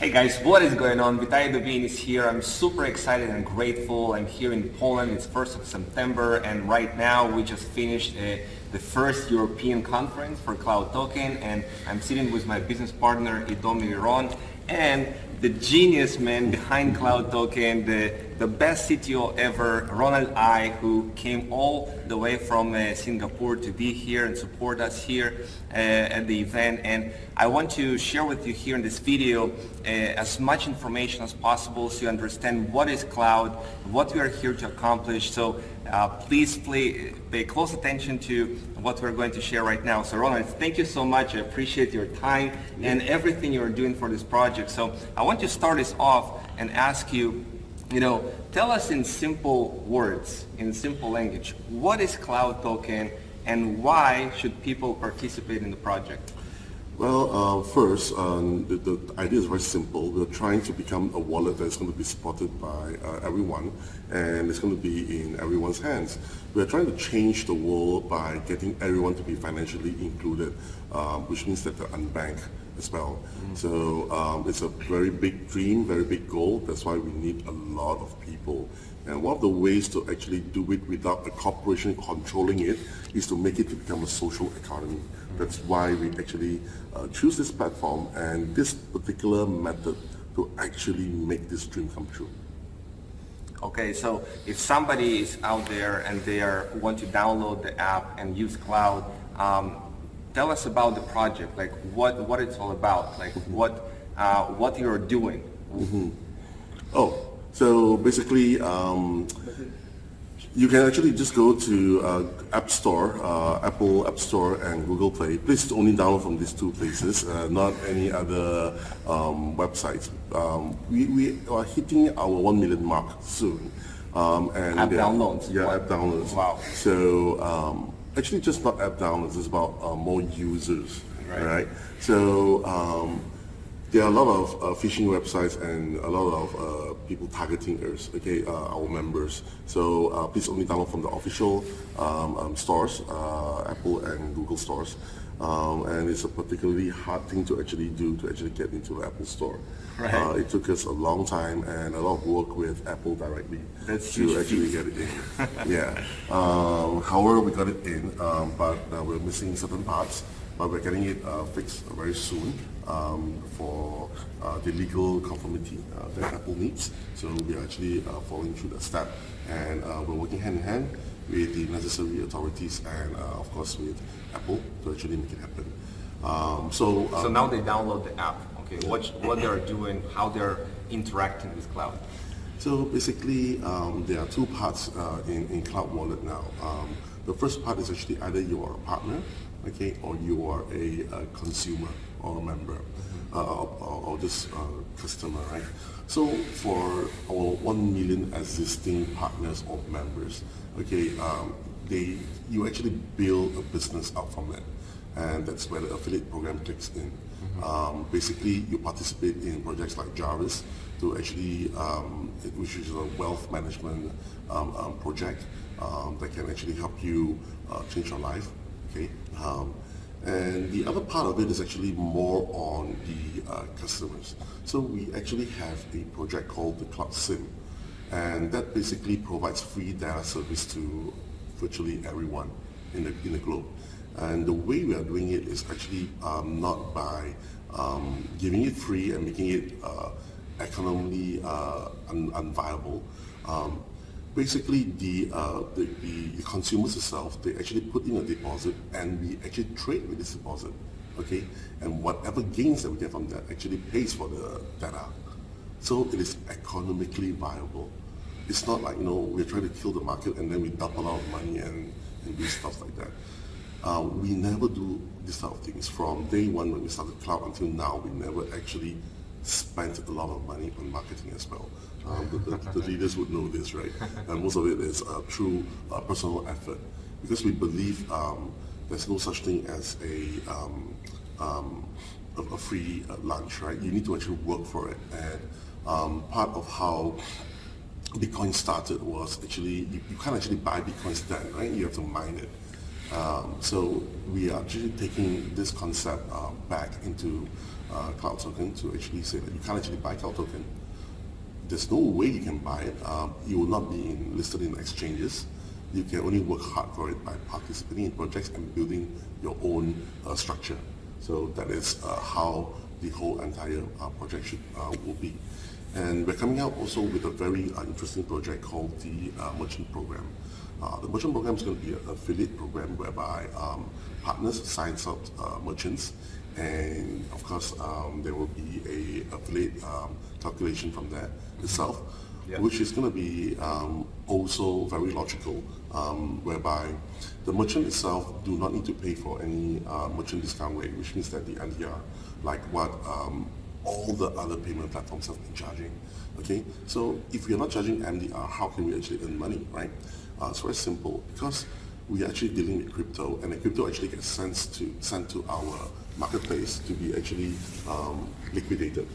Hey guys, what is going on? Vitaly Dubin is here. I'm super excited and grateful. I'm here in Poland. It's 1st of September, and right now we just finished the first European conference for Cloud Token, and I'm sitting with my business partner Idomi Ron and the genius man behind Cloud Token, the best CTO ever, Ronald Aai, who came all the way from Singapore to be here and support us here at the event. And I want to share with you here in this video as much information as possible so you understand what is cloud, what we are here to accomplish. So please pay close attention to what we're going to share right now. So Ronald, thank you so much. I appreciate your time and everything you're doing for this project. So I want to start this off and ask you, tell us in simple words, in simple language, what is Cloud Token and why should people participate in the project? Well, first, the idea is very simple. We're trying to become a wallet that's going to be supported by everyone, and it's going to be in everyone's hands. We're trying to change the world by getting everyone to be financially included, which means that they're unbanked as well. So it's a very big dream, very big goal. That's why we need a lot of people. And one of the ways to actually do it without a corporation controlling it is to make it to become a social economy. That's why we actually choose this platform and this particular method to actually make this dream come true. Okay, so if somebody is out there and they want to download the app and use cloud, tell us about the project, like what it's all about, like what you're doing. Oh, so basically, you can actually just go to App Store, Apple App Store and Google Play. Please only download from these two places, not any other websites. We are hitting our 1 million mark soon. And app downloads? Yeah, app downloads. Wow. So actually just not app downloads, it's about more users, right? So there are a lot of phishing websites and a lot of people targeting us, our members. So please only download from the official stores, Apple and Google stores. And it's a particularly hard thing to actually do to actually get into the Apple store. Right. It took us a long time and a lot of work with Apple directly to actually get it in. Yeah. However, we got it in, but we're missing certain parts. But we're getting it fixed very soon for the legal conformity that Apple needs. So we're actually following through that step, and we're working hand in hand with the necessary authorities and of course with Apple to actually make it happen. So now they download the app. Okay, what they're doing, how they're interacting with cloud. So basically, there are two parts in Cloud Wallet now. The first part is actually either you are a partner, or you are a consumer or a member, or just customer, right? So for our 1 million existing partners or members, you actually build a business out from it, and that's where the affiliate program kicks in. Basically, you participate in projects like Jarvis to actually, which is a wealth management project that can actually help you change your life. And the other part of it is actually more on the customers. So we actually have a project called the Cloud SIM, and that basically provides free data service to virtually everyone in the globe. And the way we are doing it is actually not by giving it free and making it economically unviable. Basically, the consumers themselves, they actually put in a deposit and we actually trade with this deposit, And whatever gains that we get from that actually pays for the data. So it is economically viable. It's not like, we're trying to kill the market and then we dump a lot of money and do stuff like that. We never do this type of things. From day one when we started Cloud until now, we never actually spent a lot of money on marketing as well. The leaders would know this, right? And most of it is through personal effort, because we believe there's no such thing as a free lunch, right? You need to actually work for it. And part of how Bitcoin started was actually, you can't actually buy Bitcoins then, right? You have to mine it. So we are actually taking this concept back into cloud token to actually say that you can't actually buy cloud token. There's no way you can buy it. You will not be listed in exchanges. You can only work hard for it by participating in projects and building your own structure. So that is how the whole entire project will be. And we're coming out also with a very interesting project called the Merchant Program. The Merchant Program is going to be an affiliate program whereby partners sign up merchants, and of course there will be a affiliate calculation from there itself, which is going to be also very logical, whereby the merchant itself do not need to pay for any merchant discount rate, which means that the NDR, like what all the other payment platforms have been charging. Okay, so if we are not charging MDR, how can we actually earn money, right? It's very simple, because we are actually dealing with crypto, and the crypto actually gets sent to our marketplace to be actually liquidated.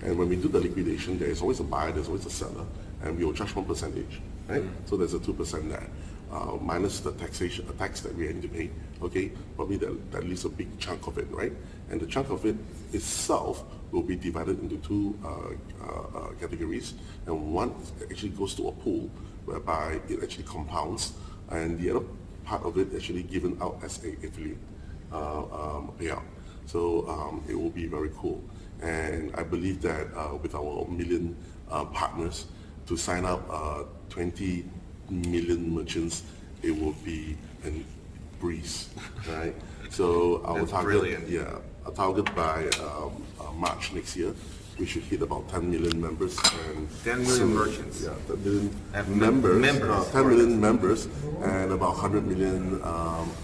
And when we do the liquidation, there is always a buyer, there's always a seller, and we will charge 1%, right? So there's a 2% there. Minus the tax that we need to pay, okay? Probably that leaves a big chunk of it, right? And the chunk of it itself will be divided into two categories, and one actually goes to a pool whereby it actually compounds, and the other part of it actually given out as a affiliate payout. So it will be very cool, and I believe that with our million partners to sign up 20 million merchants, it will be a breeze, right? So our target by March next year, we should hit about 10 million members and 10 million merchants. Yeah, 10 million members, 10 million members, and about 100 million,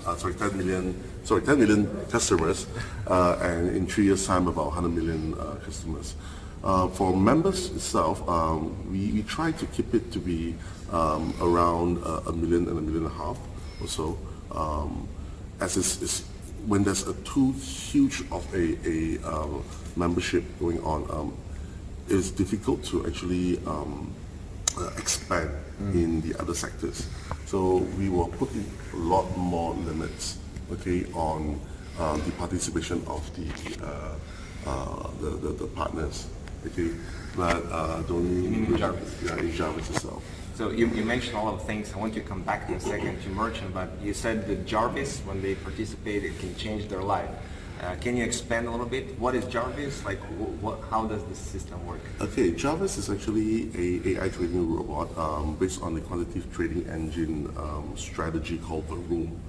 10 million customers, and in 3 years' time, about 100 million customers. For members itself, we try to keep it to be around 1 million and 1.5 million or so. As is when there's too huge of a membership going on, it's difficult to actually expand in the other sectors. So we will put in a lot more limits, okay, on the participation of the partners, okay, but don't in Jarvis. Yeah, in Jarvis itself. So you mentioned all of the things. I want to come back in a second to merchant, but you said that Jarvis, when they participate, it can change their life. Can you expand a little bit? What is Jarvis? Like, how does this system work? Okay, Jarvis is actually a AI trading robot based on the quantitative trading engine strategy called the Room.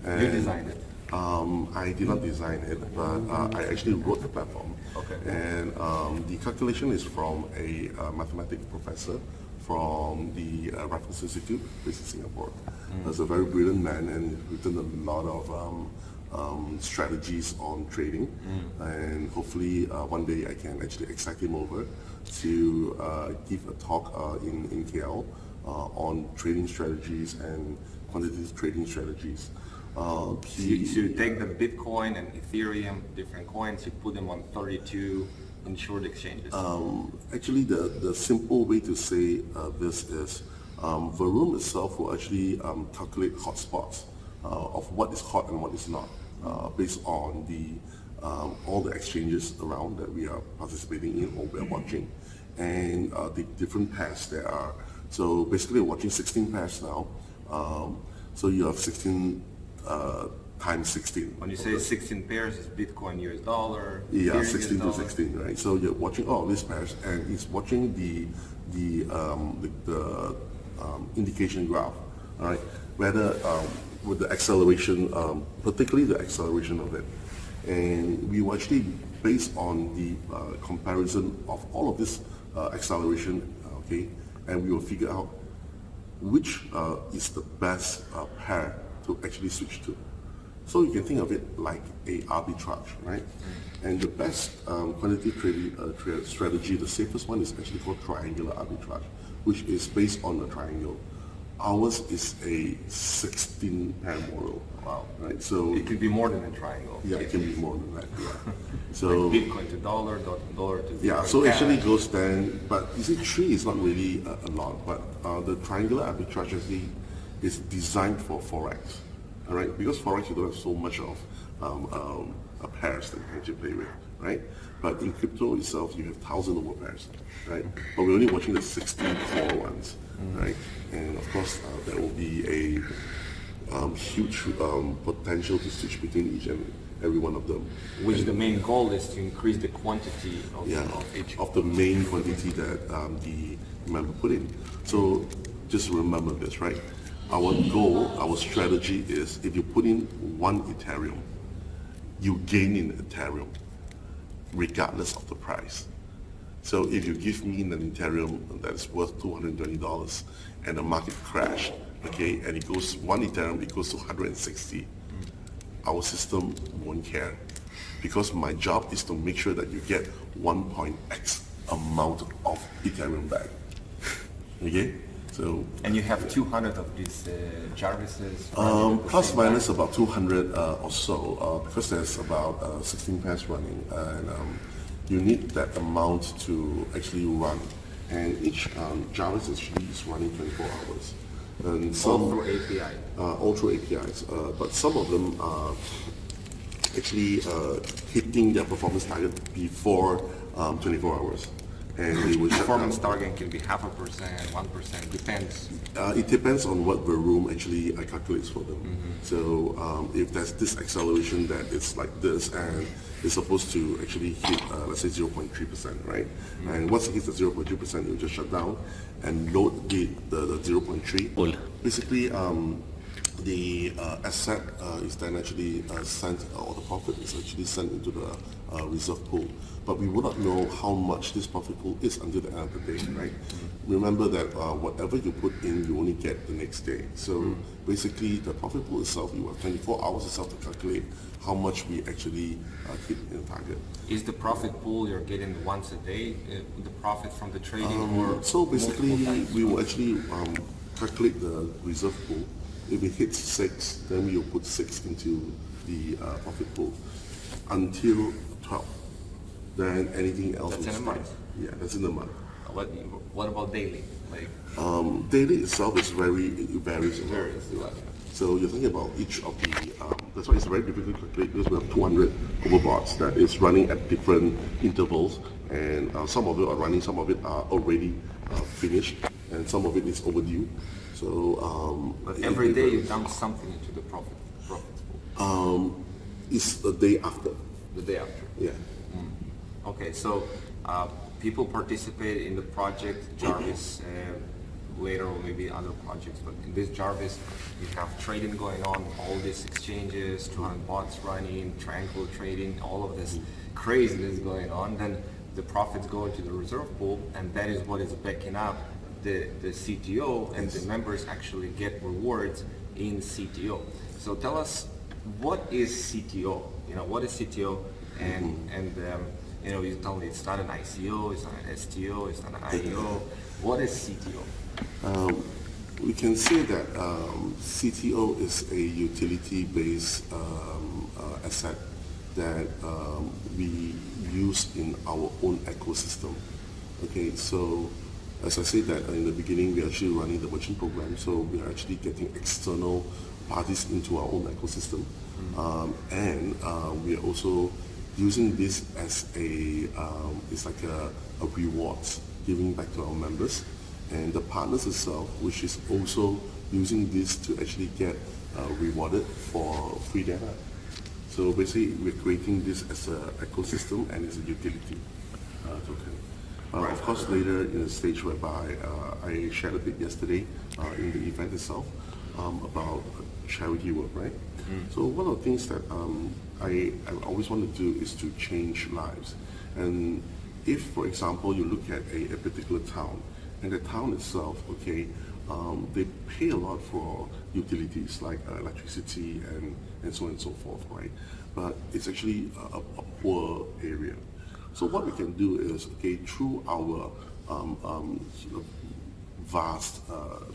You designed it? I did not design it, but I actually wrote the platform. Okay. And the calculation is from a mathematics professor from the Raffles Institute based in Singapore. He's a very brilliant man and written a lot of strategies on trading, and hopefully one day I can actually excite him over to give a talk in KL on trading strategies and quantitative trading strategies. So you take the Bitcoin and Ethereum, different coins, you put them on 32 insured exchanges. Actually, the simple way to say this is the room itself will actually calculate hotspots of what is hot and what is not, based on all the exchanges around that we are participating in or we are watching, and the different pairs there are. So basically, we're watching 16 pairs now. So you have 16 times 16. When you say 16 pairs, it's Bitcoin, US dollar. Yeah, Ethereum, 16 US to dollar. 16, right? So you're watching all these pairs, and it's watching the indication graph, all right? Whether with the acceleration, particularly the acceleration of it, and we will actually based on the comparison of all of this acceleration, okay, and we will figure out which is the best pair to actually switch to. So you can think of it like a arbitrage, right? And the best quantitative trading strategy, the safest one is actually called triangular arbitrage, which is based on a triangle. Ours is a 16-pair model. Wow. Right? So it could be more than a triangle. yeah, it can be more than that. Yeah. So like Bitcoin to dollar, dollar to yeah, Bitcoin so cash. actually goes then, but you see, 3 is not really a lot, but the triangular arbitrage actually is designed for Forex, all right? Because Forex, you don't have so much of pairs that you can actually play with, right? But in crypto itself, you have thousands of pairs, right? But we're only watching the 16 core ones, right? And of course, there will be a huge potential to switch between each and every one of them. Which the main goal is to increase the quantity of each. Of the main quantity that the member put in. So just remember this, right? Our goal, our strategy is if you put in 1 Ethereum, you gain in Ethereum, regardless of the price. So if you give me an Ethereum that's worth $220 and the market crashed, okay, and it goes 1 Ethereum, it goes to 160, our system won't care, because my job is to make sure that you get 1.x amount of Ethereum back. Okay, so and you have 200 of these Jarvises. Plus minus about 200 or so, because there's about 16 pairs running, and you need that amount to actually run. And each Jarvis actually is running 24 hours. And some, all through API. All through APIs, but some of them are actually hitting their performance target before 24 hours. And they will shut Performance down. target can be 0.5%, 1%, depends. It depends on what the room actually calculates for them. So if there's this acceleration that it's like this and it's supposed to actually hit, let's say 0.3%, right? And once it hits the 0.3%, you'll just shut down and load the 0.3. Basically, the asset is then actually sent, or the profit is actually sent into the reserve pool. But we will not know how much this profit pool is until the end of the day, right? Remember that whatever you put in, you only get the next day. So basically, the profit pool itself, you have 24 hours itself to calculate how much we actually hit in the target. Is the profit pool you're getting once a day, the profit from the trading, or so basically, multiple times? we will actually calculate the reserve pool. If it hits 6, then we will put 6 into the profit pool until 12. Then anything else. That's in a month? Yeah, that's in a month. What about daily? Like Daily itself is it varies a lot. varies. So you're thinking about each of the, that's why it's very difficult to calculate, because we have 200 overbots that is running at different intervals, and some of it are running, some of it are already finished, and some of it is overdue. So Every day you dump something into the profit pool. it's the day after. The day after. Yeah. Okay, so people participate in the project Jarvis later, or maybe other projects, but in this Jarvis you have trading going on, all these exchanges, 200 bots running, triangle trading, all of this craziness going on. Then the profits go into the reserve pool, and that is what is backing up the CTO, and the members actually get rewards in CTO. So tell us, what is CTO? You know, what is CTO? And you know, you tell me it's not an ICO, it's not an STO, it's not an IEO. What is CTO? We can say that CTO is a utility-based asset that we use in our own ecosystem. Okay, so as I said that in the beginning, we're actually running the merchant program, so we are actually getting external parties into our own ecosystem. And we are also using this as it's like a rewards, giving back to our members. And the partners itself, which is also using this to actually get rewarded for free data. So basically, we're creating this as an ecosystem and as a utility token. Of course, later in the stage whereby I shared a bit yesterday in the event itself about charity work, right? So one of the things that I always want to do is to change lives. And if, for example, you look at a particular town, and the town itself, okay, they pay a lot for utilities like electricity and so on and so forth, right? But it's actually a poor area. So what we can do is, okay, through our vast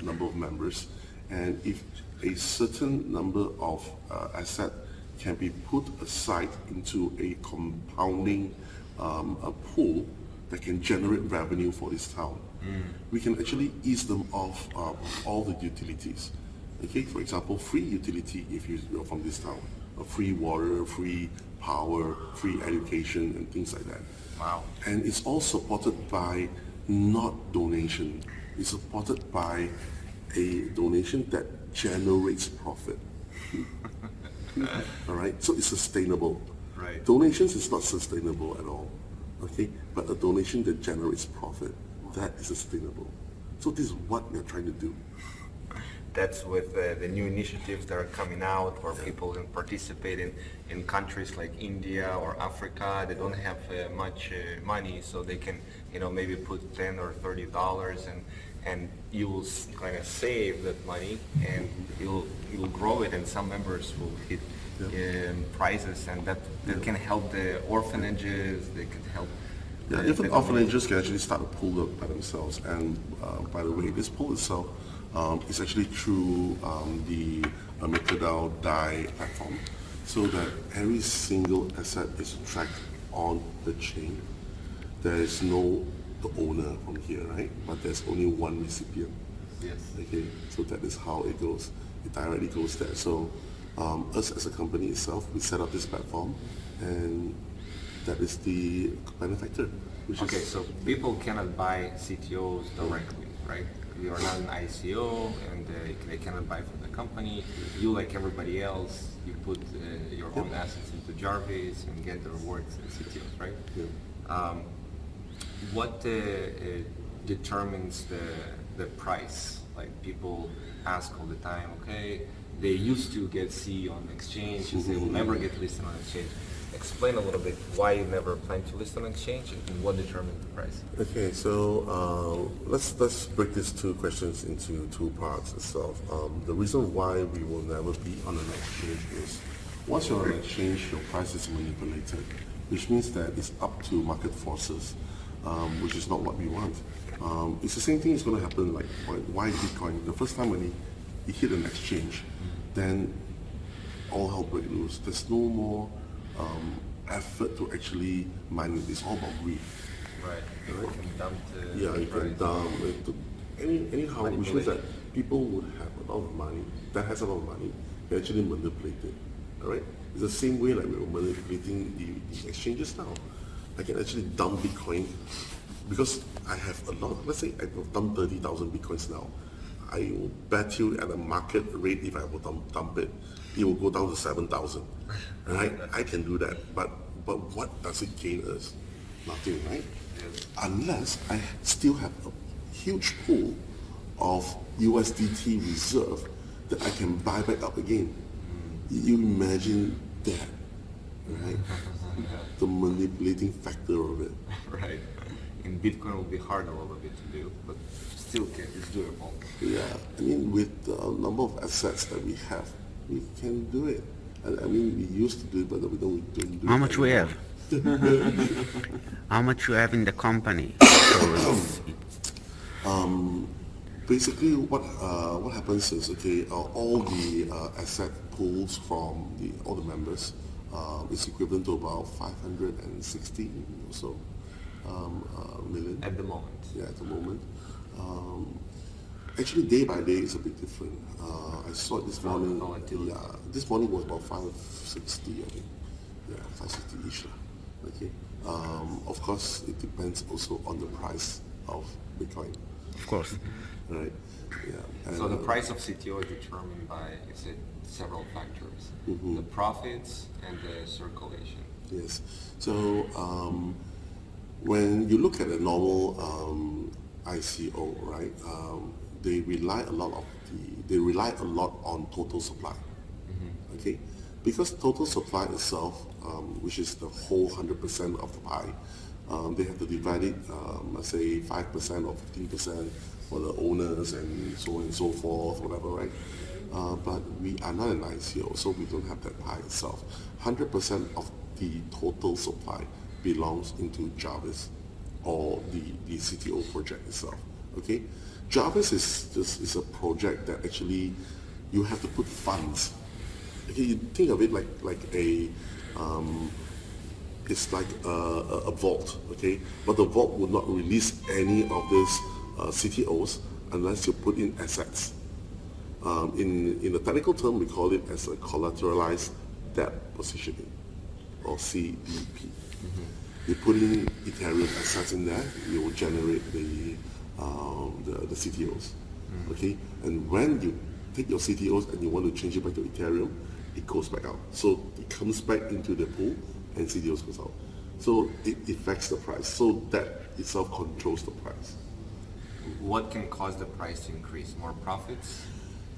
number of members, and if a certain number of asset can be put aside into a compounding a pool that can generate revenue for this town, we can actually ease them off all the utilities. Okay, for example, free utility if you're from this town, free water, free power, free education, and things like that. Wow. And it's all supported by not donation. It's supported by a donation that generates profit. All right, so it's sustainable. Right. Donations is not sustainable at all. Okay, but a donation that generates profit, that is sustainable. So this is what we are trying to do. That's with the new initiatives that are coming out where people can participate in countries like India or Africa. They don't have much money, so they can, maybe put $10 or $30 and you will kind of save that money and you'll grow it, and some members will hit prizes, and that can help the orphanages. They can help. Yeah, even orphanages can actually start a pool by themselves. And by the way, this pool itself is actually through the MakerDAO DAI platform, so that every single asset is tracked on the chain. There is no the owner from here, right? But there's only one recipient. Yes. Okay, so that is how it goes. It directly goes there. So us as a company itself, we set up this platform, and that is the benefactor. Okay, so people cannot buy CTOs directly, right? You are not an ICO, and they cannot buy from the company. You, like everybody else, you put your own assets into Jarvis and get the rewards in CTOs, right? Yeah. What determines the price? Like, people ask all the time, okay, they used to get C on exchange, and they will never get listed on exchange. Explain a little bit why you never plan to list on exchange and what determines the price. Okay, so let's break these two questions into two parts itself. The reason why we will never be on an exchange is, once you're on an exchange, your price is manipulated, which means that it's up to market forces, which is not what we want. It's the same thing is going to happen, like why Bitcoin. The first time when it hit an exchange, then all hell break loose. There's no more effort to actually mine it. It's all about greed. Right. You can dump the You can dump it. Anyhow, which means that people would have a lot of money, that has a lot of money, can actually manipulate it. All right? It's the same way like we're manipulating the exchanges now. I can actually dump Bitcoin because I have a lot. Let's say I will dump 30,000 Bitcoins now. I will bet you at a market rate, if I will dump it, it will go down to 7,000. Right? I can do that. But what does it gain us? Nothing, right? Yes. Unless I still have a huge pool of USDT reserve that I can buy back up again. You imagine that, right? The manipulating factor of it. Right. In Bitcoin it will be hard a little bit to do, but still it's doable. Yeah, I mean, with the number of assets that we have, we can do it. I mean, we used to do it, but we don't do it. How much we have? How much you have in the company? Basically, what happens is, okay, all the asset pools from all the members is equivalent to about 560 or so million. At the moment. Yeah, at the moment. Actually, day by day is a bit different. I saw it this morning. Yeah, this morning was about 560, I think. Yeah, 560-ish. Okay. Of course, it depends also on the price of Bitcoin. Of course. Right. Yeah. And, So the price of CTO is determined by several factors: the profits and the circulation. Yes. So when you look at a normal ICO, right? They rely a lot on total supply. Okay, because total supply itself, which is the whole 100% of the pie, they have to divide it, let's say 5% or 15% for the owners and so on and so forth, whatever, right? But we are not an ICO, so we don't have that pie itself. 100% of the total supply belongs into Jarvis or the CTO project itself. Okay, Jarvis is a project that actually you have to put funds. Okay, you think of it like a it's like a vault. Okay, but the vault would not release any of these CTOs unless you put in assets. In the technical term, we call it as a collateralized debt positioning. or CDP. You put in Ethereum assets in there, you will generate the CTOs. Okay, and when you take your CTOs and you want to change it back to Ethereum, it goes back out. So it comes back into the pool and CTOs goes out. So it affects the price. So that itself controls the price. What can cause the price to increase? More profits?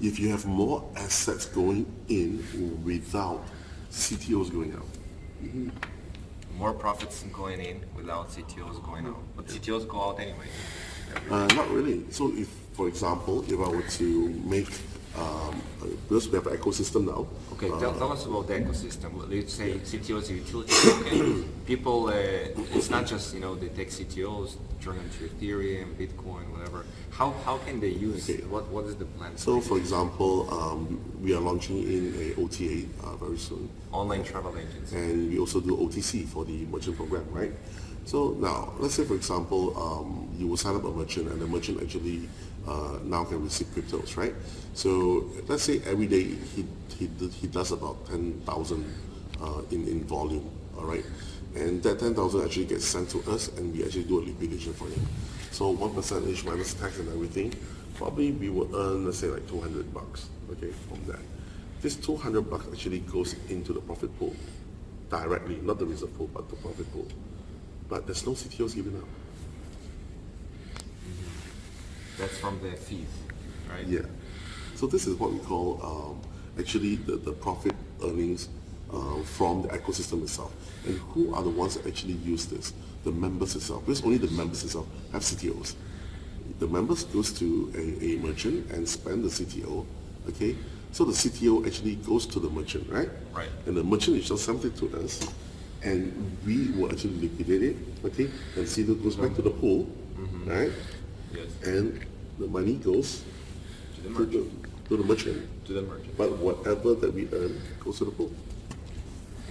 If you have more assets going in without CTOs going out. More profits going in without CTOs going out. But CTOs go out anyway. Not really. So if, for example, if I were to make, because we have an ecosystem now. Okay, tell us about the ecosystem. Let's say CTO is a utility token. People, it's not just, they take CTOs, turn into Ethereum, Bitcoin, whatever. How can they use it? What is the plan? So for example, we are launching in a OTA very soon. Online travel agents. And we also do OTC for the merchant program, right? So now, let's say for example, you will sign up a merchant and the merchant actually now can receive cryptos, right? So let's say every day he does about 10,000 in volume, all right? And that 10,000 actually gets sent to us and we actually do a liquidation for him. So 1% minus tax and everything, probably we will earn, let's say like $200, okay, from that. This $200 actually goes into the profit pool directly, not the reserve pool, but the profit pool. But there's no CTOs given out. That's from the fees, right? Yeah. So this is what we call actually the profit earnings from the ecosystem itself. And who are the ones that actually use this? The members itself. Because only the members itself have CTOs. The members goes to a merchant and spend the CTO, okay? So the CTO actually goes to the merchant, right? Right. And the merchant is just sent it to us, and we will actually liquidate it, okay? And CTO goes back to the pool, right? Yes. And the money goes To the merchant. to the merchant. To the merchant. But whatever that we earn goes to the pool.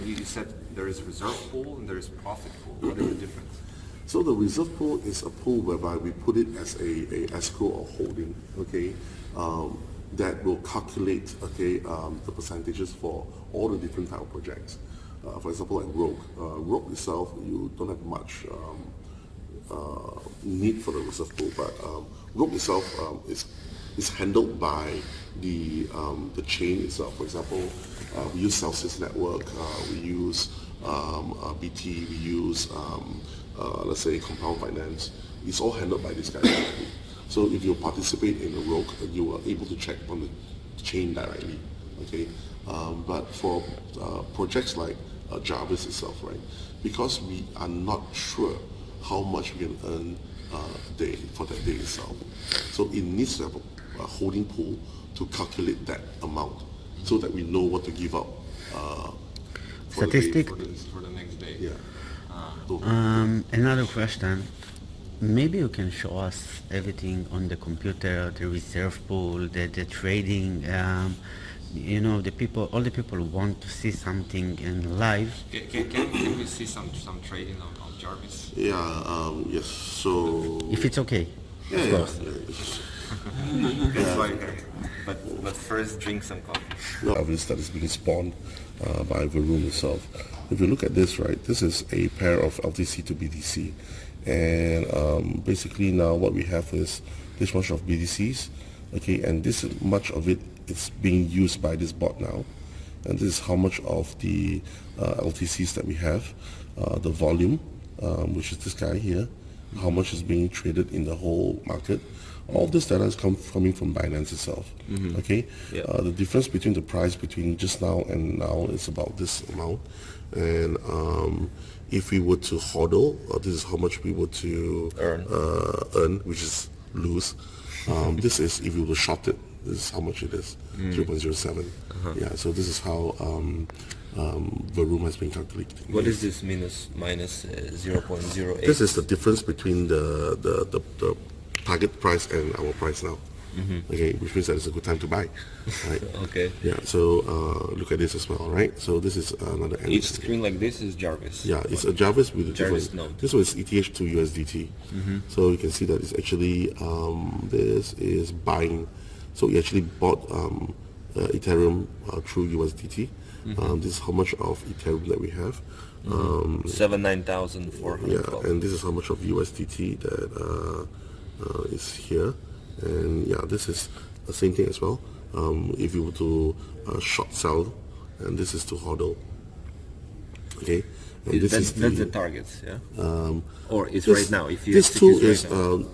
You said there is reserve pool and there is profit pool. What is the difference? So the reserve pool is a pool whereby we put it as a escrow or holding, okay, that will calculate, okay, the percentages for all the different type of projects. For example, like Rogue. Rogue itself, you don't have much need for the reserve pool, but Rogue itself is handled by the chain itself. For example, we use Celsius Network, we use BT, we use let's say Compound Finance. It's all handled by this guy directly. So if you participate in a Rogue, you are able to check on the chain directly. Okay, but for projects like Jarvis itself, right? Because we are not sure how much we can earn day for that day itself. So it needs to have a holding pool to calculate that amount so that we know what to give up for Statistic. For the next day. Yeah. Another question. Maybe you can show us everything on the computer, the reserve pool, the trading. All the people want to see something in live. Can we see some trading on Jarvis? Yeah. Yes. So. If it's okay. Yeah. Of course. That's why. But first, drink some coffee. Evidence that is being spawned by the room itself. If you look at this, right, this is a pair of LTC to BTC. And basically now what we have is this much of BTCs, okay, and this much of it is being used by this bot now. And this is how much of the LTCs that we have, the volume, which is this guy here, how much is being traded in the whole market. All this data is coming from Binance itself, okay? Yeah. The difference between the price between just now and now is about this amount. And if we were to hodl, this is how much we were to earn, which is lose. This is if we were to short it, this is how much it is, 0.07. Yeah, so this is how the room has been calculated. What is this minus 0.08? This is the difference between the target price and our price now. Okay, which means that it's a good time to buy, right? Okay. Yeah. So look at this as well, right? So this is another. Each screen like this is Jarvis. Yeah, it's a Jarvis with a Jarvis different. node. This was ETH to USDT. So you can see that it's actually this is buying. So we actually bought Ethereum through USDT, This is how much of Ethereum that we have. 79,412. Yeah, and this is how much of USDT that is here. And yeah, this is the same thing as well. If you were to short sell, and this is to hodl. Okay, and That's the targets, yeah? Or it's this, right now, if you this tool execute is right now.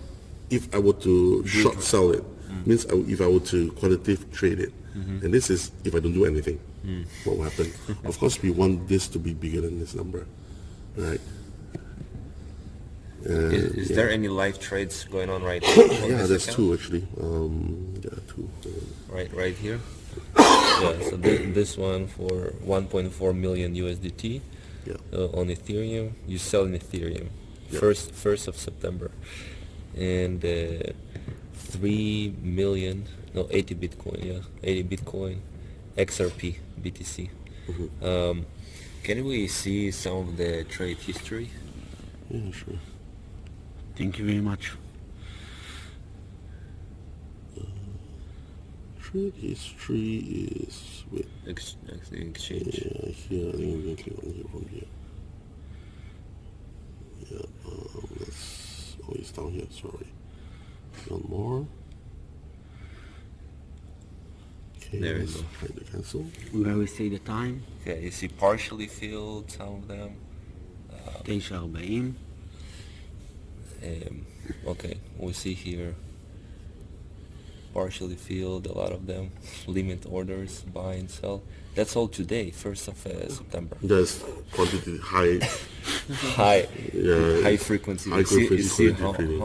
if I were to short sell it, means if I were to quantitative trade it, and this is if I don't do anything, what will happen? Of course, we want this to be bigger than this number, right? Is there any live trades going on right now? Yeah, there's two actually. Yeah, two. Right here. Yeah, so this one for 1.4 million USDT on Ethereum. You sell in Ethereum, first of September, and 3 million, no 80 Bitcoin, 80 Bitcoin, XRP, BTC. Can we see some of the trade history? Yeah, sure. Thank you very much. Trade history is wait. Exchange. Yeah, here I think we can click on here from here. Yeah, let's. Oh, it's down here. Sorry. One more. Okay, There we let's go. try to cancel. Where we see the time, Yeah, you see partially filled some of them. 9:40. Okay, we see here partially filled, a lot of them, limit orders, buy and sell. That's all today, 1st of September. There's quantity high. High frequency. High You see frequency trading.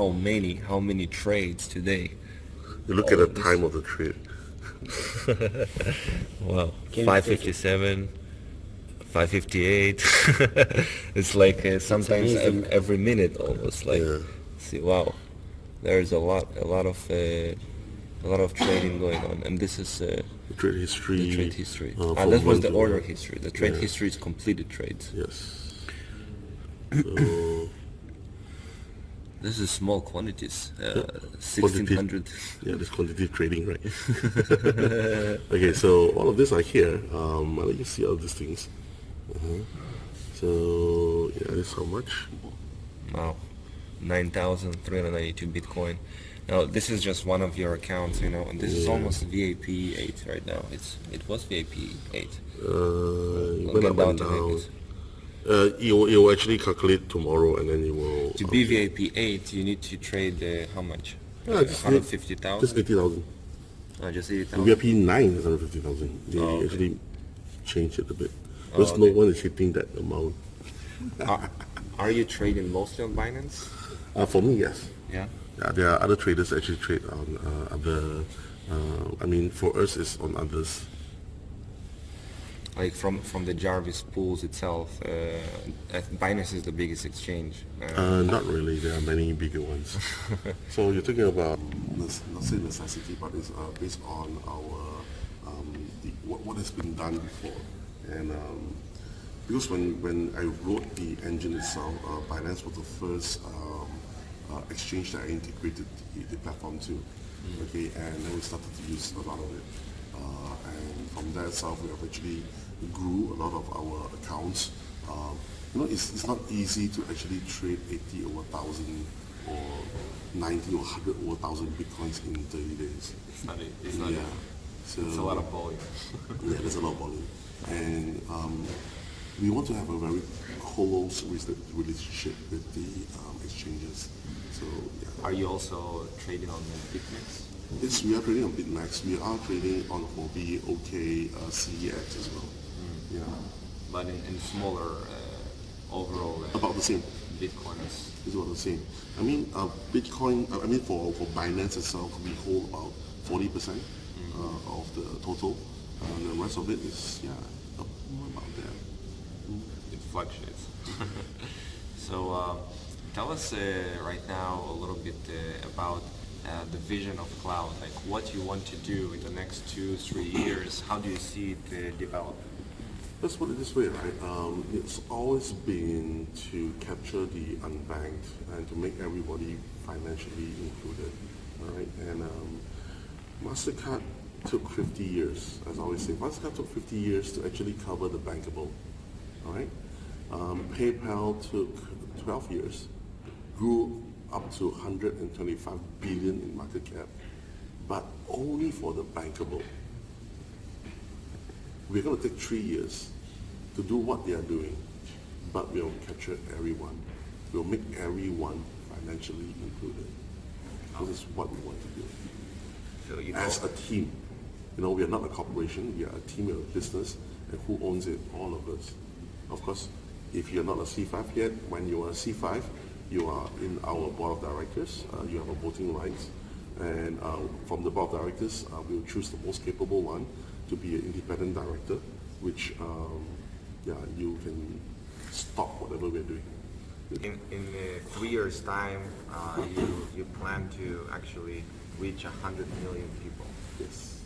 how many trades today. You look at the time of the trade. Wow, Can you 557, 558. It's like sometimes amazing. every minute almost. Like, Yeah. see, wow, there's a lot of trading going on, and this is The trade history. the trade history. from That was one the to- order history. The trade history is completed trades. Yes. So, This is small quantities, 1,600. yeah, this quantitative trading, right? Okay, so all of this are here. I'll let you see all these things. So yeah, this is how much? Wow, 9,392 Bitcoin. Now this is just one of your accounts, and this is almost VAP 8 right now. It was VAP 8. It We'll went get up down and to down. Vegas. It will actually calculate tomorrow, and then you will. To be VAP 8, you need to trade how much? Yeah, just need- 150,000. Just 80,000. Just The 80,000. VIP 9 is 150,000. They Oh, okay. actually changed it a bit. Because okay. no one is hitting that amount. Are you trading mostly on Binance? For me, yes. Yeah. Yeah, there are other traders that actually trade on other. I mean, for us, it's on others. Like from the Jarvis pools itself, Binance is the biggest exchange. Not really. There are many bigger ones. So you're talking about not say necessity, but it's based on our what has been done before, and because when I wrote the engine itself, Binance was the first exchange that I integrated the platform to. Okay, and then we started to use a lot of it, and from that itself, we have actually grew a lot of our accounts. It's not easy to actually trade 80 over 1,000 or 90 or 100 over 1,000 bitcoins in 30 days. It's not. It's not. Yeah. So It's a lot of volume. yeah, there's a lot of volume, and we want to have a very close relationship with the exchanges. So yeah. Are you also trading on BitMEX? Yes, we are trading on BitMEX. We are trading on Huobi, OK, CEX as well. Yeah, But in smaller overall about the same. Bitcoins. It's about the same. I mean, Bitcoin. I mean, for Binance itself, we hold about 40% of the total. The rest of it is about there. It fluctuates. So tell us right now a little bit about the vision of cloud, like what you want to do in the next 2-3 years. How do you see it develop? Let's put it this way, right? It's always been to capture the unbanked and to make everybody financially included, all right? And MasterCard took 50 years, as I always say. Mastercard took 50 years to actually cover the bankable. All right. PayPal took 12 years, grew up to 125 billion in market cap, but only for the bankable. We're going to take 3 years to do what they are doing, but we'll capture everyone. We'll make everyone financially included. This is what we want to do. So, you know, As a team, we are not a corporation, we are a team, we are a business, and who owns it? All of us. Of course, if you're not a C5 yet, when you are a C5, you are in our board of directors, you have a voting rights, and from the board of directors, we'll choose the most capable one to be an independent director, which, you can stop whatever we're doing. in 3 years' time, you plan to actually reach 100 million people. Yes.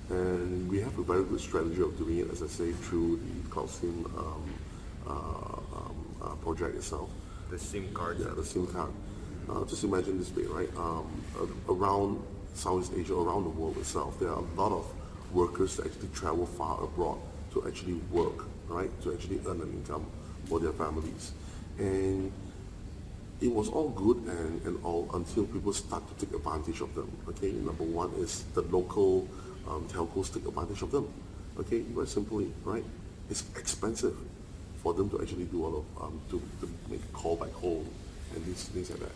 And we have a very good strategy of doing it, as I say, through the CloudSIM project itself. The SIM cards. Yeah, the SIM card. Just imagine this way, right? Around Southeast Asia, around the world itself, there are a lot of workers that actually travel far abroad to actually work, right? To actually earn an income for their families. And it was all good and all until people start to take advantage of them. Okay, number one is the local telcos take advantage of them. Okay, very simply, right? It's expensive for them to actually do all of to make a call back home and things like that.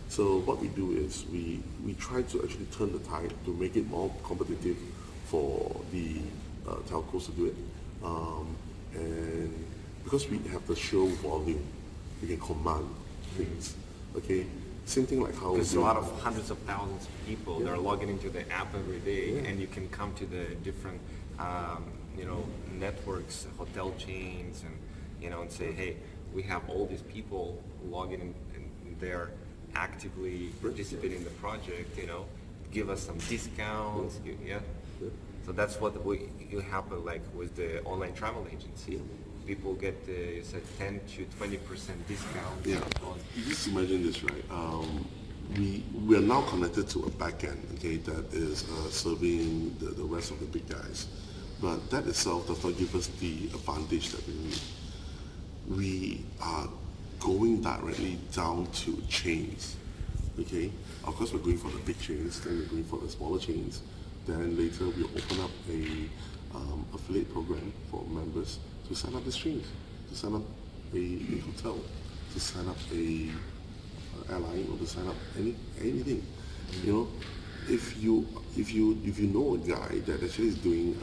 So what we do is we try to actually turn the tide to make it more competitive for the telcos to do it, and because we have the show volume, we can command things. Okay, same thing like how There's a lot of hundreds of thousands of people that are logging into the app every day, and you can come to the different, networks, hotel chains, and say, hey, we have all these people logging in, and they're actively participating in the project. Give us some discounts. Yeah. So that's what you happen like with the online travel agency. People get you said 10 to 20% discount. Yeah. You just imagine this, right? We are now connected to a backend, okay, that is serving the rest of the big guys. But that itself does not give us the advantage that we need. We are going directly down to chains, okay? Of course, we're going for the big chains, then we're going for the smaller chains. Then later we'll open up a affiliate program for members to sign up the streams, to sign up a hotel, to sign up a airline, or to sign up anything. If you know a guy that actually is doing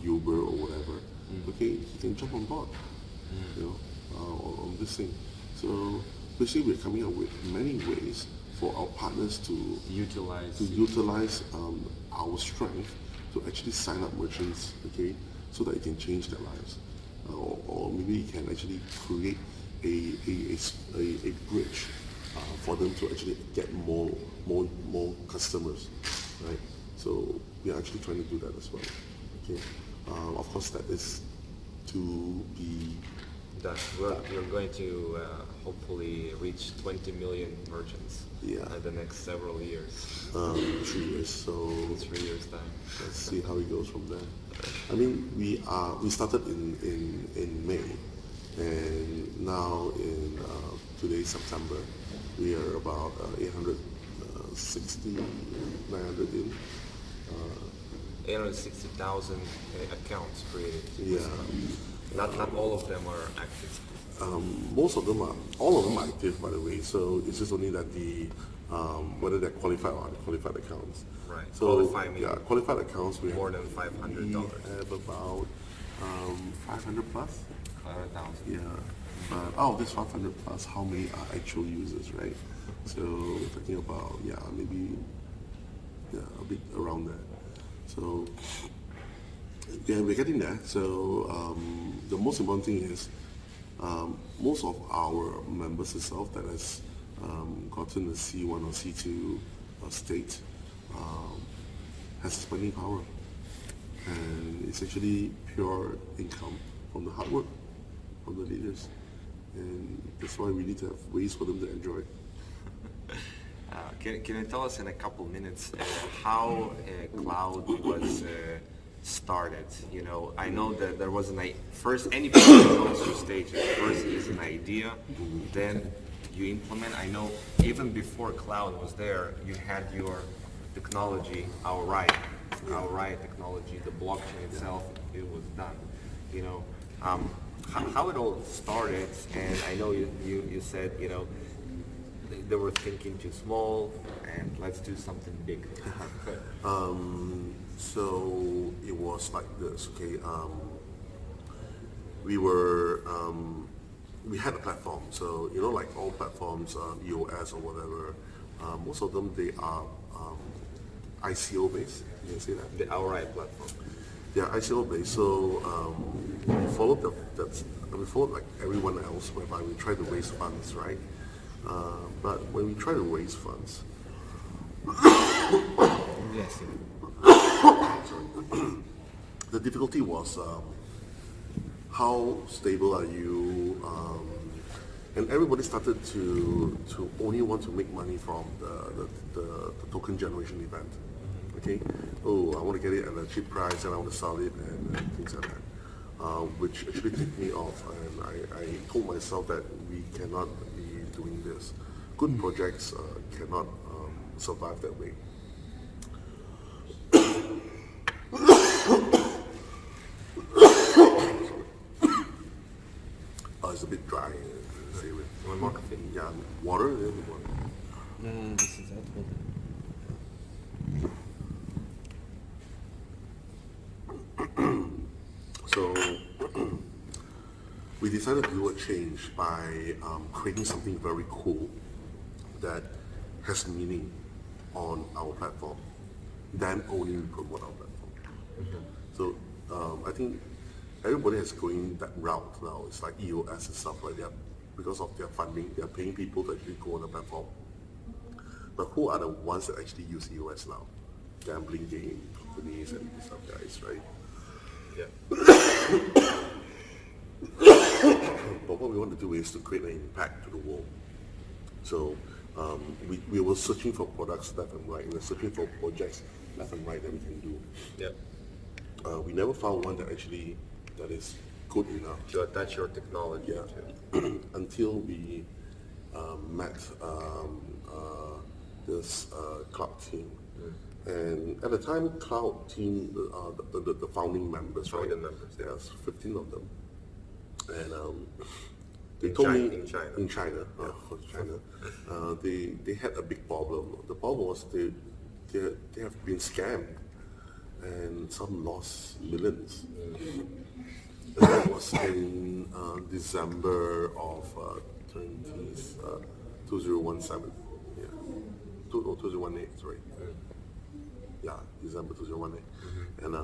Uber or whatever, okay, you can jump on board, on this thing. So basically, we're coming up with many ways for our partners to utilize our strength to actually sign up merchants, okay, so that it can change their lives, or maybe it can actually create a bridge for them to actually get more customers, right? So we are actually trying to do that as well. Okay, of course that is to be done. We're going to hopefully reach 20 million merchants in the next several years. 3 years. So 3 years time. Let's see how it goes from there. I mean, we started in May, and now in today September, we are about 860, 900 in. 860,000 accounts created. Yeah. Not all of them are active. Most of them are, all of them are active, by the way. So it's just only that the whether they're qualified or unqualified accounts. Right. So Qualified qualified accounts we more have, than $500. We have about 500 plus. 500,000. Yeah. But out of this 500 plus, how many are actual users, right? So we're talking about maybe a bit around that. So we're getting there. So the most important thing is most of our members itself that has gotten the C1 or C2 state has spending power, and it's actually pure income from the hard work from the leaders, and that's why we need to have ways for them to enjoy. Can you tell us in a couple minutes how cloud was started? You know, I know that there was first any project goes through stages. First is an idea, then you implement. I know even before cloud was there, you had your technology, our right technology, the blockchain itself, it was done. You know, how it all started, and I know you said, you know, they were thinking too small and let's do something big. So it was like this, okay. We had a platform, so you know, like all platforms, EOS or whatever, most of them they are ICO based. You can say that. The outright platform. Yeah, ICO based. So we followed we followed like everyone else, whereby we try to raise funds, right? But when we try to raise funds, Yes. the difficulty was how stable are you, and everybody started to only want to make money from the token generation event. Okay, oh, I want to get it at a cheap price and I want to sell it and things like that, which actually ticked me off, and I told myself that we cannot be doing this. Good projects cannot survive that way. It's a bit dry. Say it. One more coffee. Yeah, water. Yeah, water. This is it. So we decided to do a change by creating something very cool that has meaning on our platform, then only we promote our platform. So I think everybody is going that route now. It's like EOS and stuff like that. Because of their funding, they're paying people to actually go on the platform. But who are the ones that actually use EOS now? Gambling game companies and stuff, guys, right? Yeah. But what we want to do is to create an impact to the world. So we were searching for products left and right. We were searching for projects left and right that we can do. Yeah. We never found one that actually that is good enough. To attach your technology Yeah. to. Until we met this cloud team. And at the time, cloud team, the founding members, right? Founding members, yeah. Yes, 15 of them. And they In told China- me in China. in China, yeah, of course, China. They had a big problem. The problem was they have been scammed, and some lost millions. And that was in December of 2017. Yeah. 2018, sorry. Yeah, December 2018. And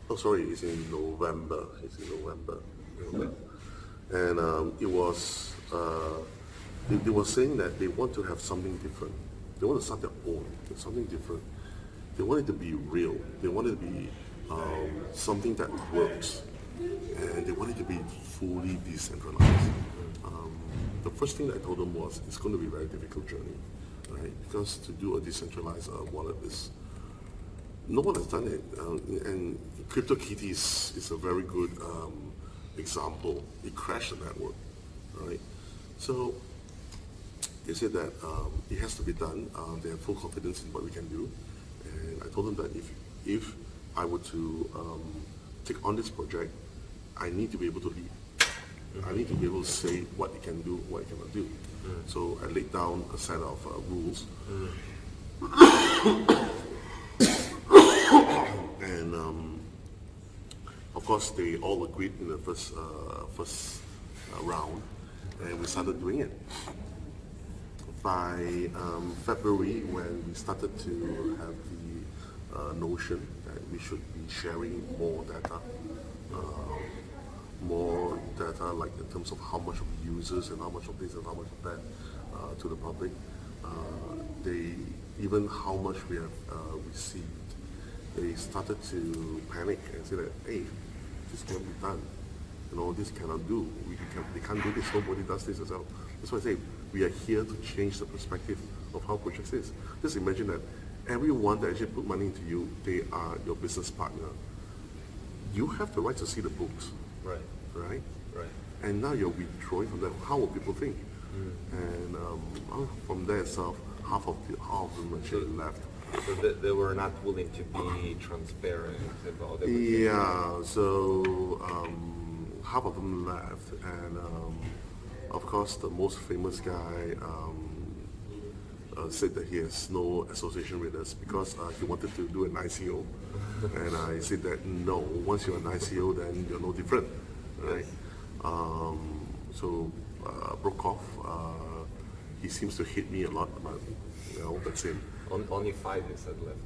oh, sorry, it's in November. And it was they were saying that they want to have something different. They want to start their own, something different. They want it to be real. They want it to be something that works, and they want it to be fully decentralized. The first thing that I told them was it's going to be a very difficult journey, right? Because to do a decentralized wallet is no one has done it, and CryptoKitties is a very good example. It crashed the network, right? So they said that it has to be done. They have full confidence in what we can do, and I told them that if I were to take on this project, I need to be able to lead. I need to be able to say what it can do, what it cannot do. So I laid down a set of rules. And of course, they all agreed in the first round, and we started doing it. By February, when we started to have the notion that we should be sharing more data, like in terms of how much of users and how much of this and how much of that to the public, even how much we have received, they started to panic and say that, hey, this can't be done. You know, this cannot do. They can't do this. Nobody does this as well. That's why I say we are here to change the perspective of how projects is. Just imagine that everyone that actually put money into you, they are your business partner. You have the right to see the books, Right. right? Right. And now you're withdrawing from that. How will people think? And from there itself, half of them actually left. So they were not willing to be transparent about everything. Yeah, so half of them left, and of course the most famous guy said that he has no association with us because he wanted to do an ICO, and I said that no, once you're an ICO then you're no different, right? So broke off. He seems to hate me a lot, but that's him. Only 5 you said left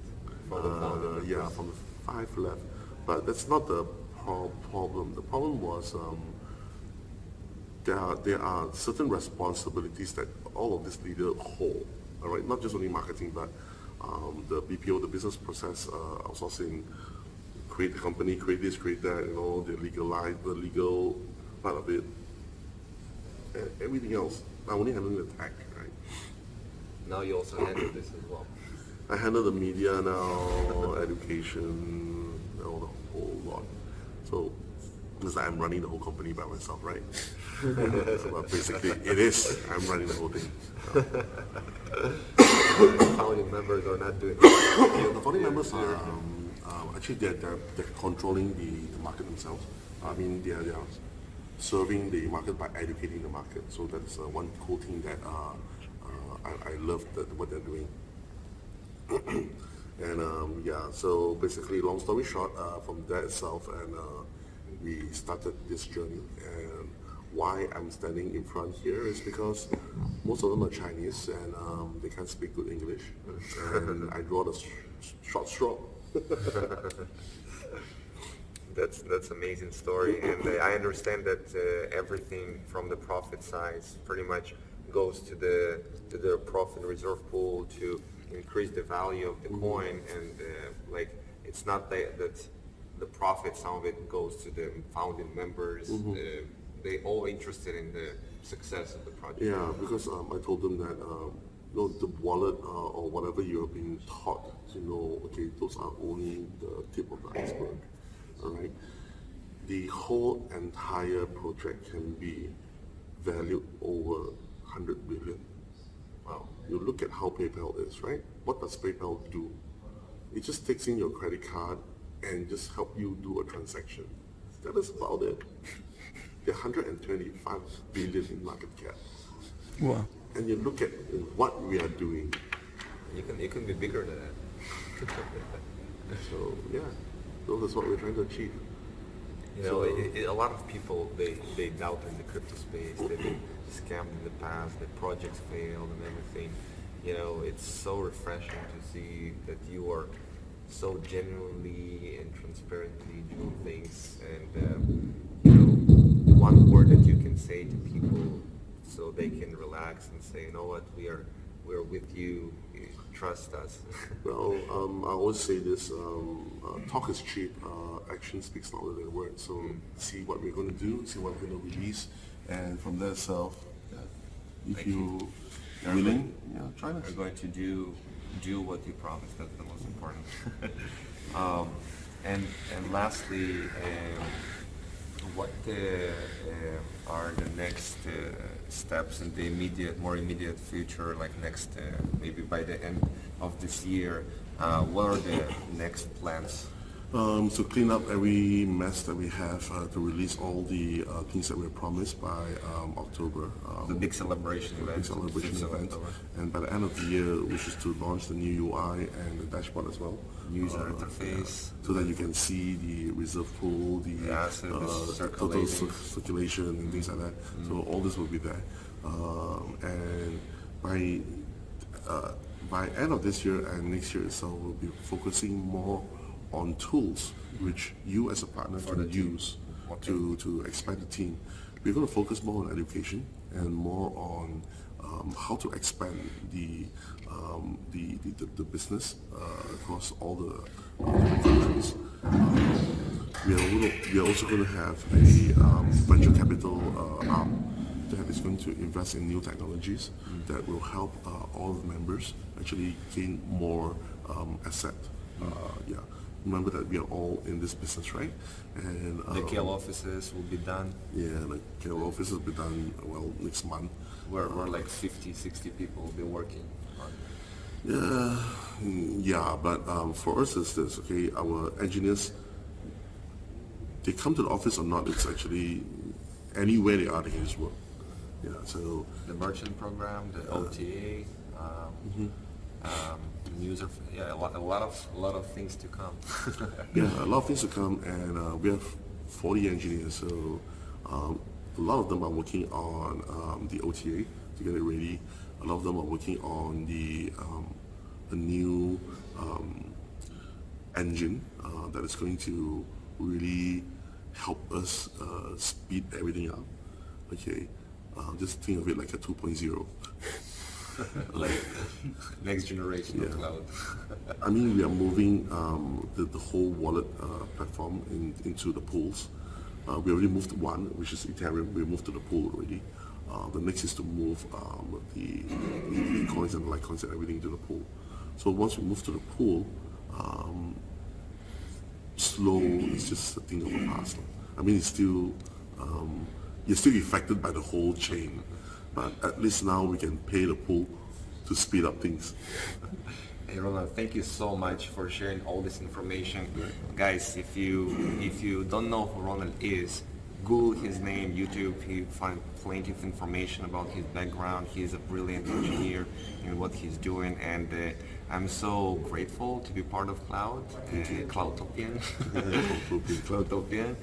from the founder. Yeah, from the 5 left. But that's not the problem. The problem was there are certain responsibilities that all of this leader hold. All right, not just only marketing, but the BPO, the business process outsourcing, create the company, create this, create that, the legal part of it, and everything else. I only handle the tech, right? Now you also handle this as well. I handle the media now, education, the whole lot. So it's like I'm running the whole company by myself, right? But basically, it is. I'm running the whole thing. The founding members are not doing it. The founding members are actually they're controlling the market themselves. I mean, they are serving the market by educating the market. So that's one cool thing that I love what they're doing. And so basically, long story short, from that itself, and we started this journey. And why I'm standing in front here is because most of them are Chinese and they can't speak good English. And I draw the short straw. That's amazing story, and I understand that everything from the profit side pretty much goes to the profit reserve pool to increase the value of the coin, and it's not that the profit, some of it goes to the founding members. They all interested in the success of the project. Yeah, because I told them that the wallet or whatever you're being taught to know, okay, those are only the tip of the iceberg. All right, the whole entire project can be valued over 100 billion. Wow. You look at how PayPal is, right? What does PayPal do? It just takes in your credit card and just help you do a transaction. That is about it. They're 125 billion in market cap. Wow. And you look at what we are doing. You can be bigger than that. So yeah, that's what we're trying to achieve. A lot of people, they doubt in the crypto space. They've been scammed in the past. The projects failed and everything. It's so refreshing to see that you are so genuinely and transparently doing things. And one word that you can say to people so they can relax and say, you know what, we're with you. Trust us. Well, I always say this, talk is cheap, action speaks louder than words. So see what we're going to do, see what we're going to release, and from there itself, if you are willing, try this. We're going to do what you promised. That's the most important. And lastly, what are the next steps in the more immediate future, like next, maybe by the end of this year? What are the next plans? So clean up every mess that we have to release all the things that we promised by October. The big celebration event. Big celebration event. And by the end of the year, which is to launch the new UI and the dashboard as well. User interface. So that you can see the reserve pool, the total circulation and things like that. So all this will be there. And by end of this year and next year itself, we'll be focusing more on tools which you as a partner can use to expand the team. We're going to focus more on education and more on how to expand the business across all the different countries. We are also going to have a venture capital arm that is going to invest in new technologies that will help all the members actually gain more asset. Yeah. Remember that we are all in this business, right? And The KL offices will be done. yeah, like KL office will be done well next month. Where like 50, 60 people will be working on. Yeah, but for us it's this, okay, our engineers, they come to the office or not, it's actually anywhere they are, they can just work. Yeah, so The merchant program, the OTA, user, yeah, a lot of things to come. yeah, a lot of things to come, and we have 40 engineers, so a lot of them are working on the OTA to get it ready. A lot of them are working on the a new engine that is going to really help us speed everything up. Okay, just think of it like a 2.0. Like next generation of cloud. I mean, we are moving the whole wallet platform into the pools. We already moved one, which is Ethereum. We moved to the pool already. The next is to move the coins and Litecoins and everything to the pool. So once we move to the pool, slow is just a thing of the past. I mean, it's still you're still affected by the whole chain, but at least now we can pay the pool to speed up things. Hey Ronald, thank you so much for sharing all this information. Guys, if you don't know who Ronald is, Google his name, YouTube, you find plenty of information about his background. He's a brilliant engineer in what he's doing, and I'm so grateful to be part of Cloudtopian. Cloudtopian.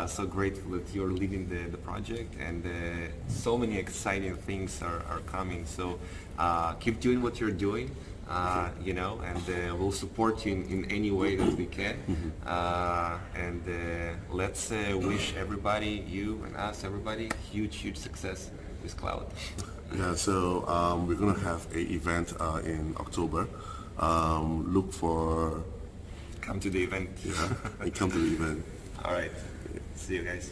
So grateful that you're leading the project, and so many exciting things are coming. So keep doing what you're doing. You know, and we'll support you in any way that we can. And let's wish everybody, you and us, everybody, huge success with Cloud. Yeah, so we're going to have an event in October. Look for... Come to the event. Yeah, and come to the event. All right. See you guys.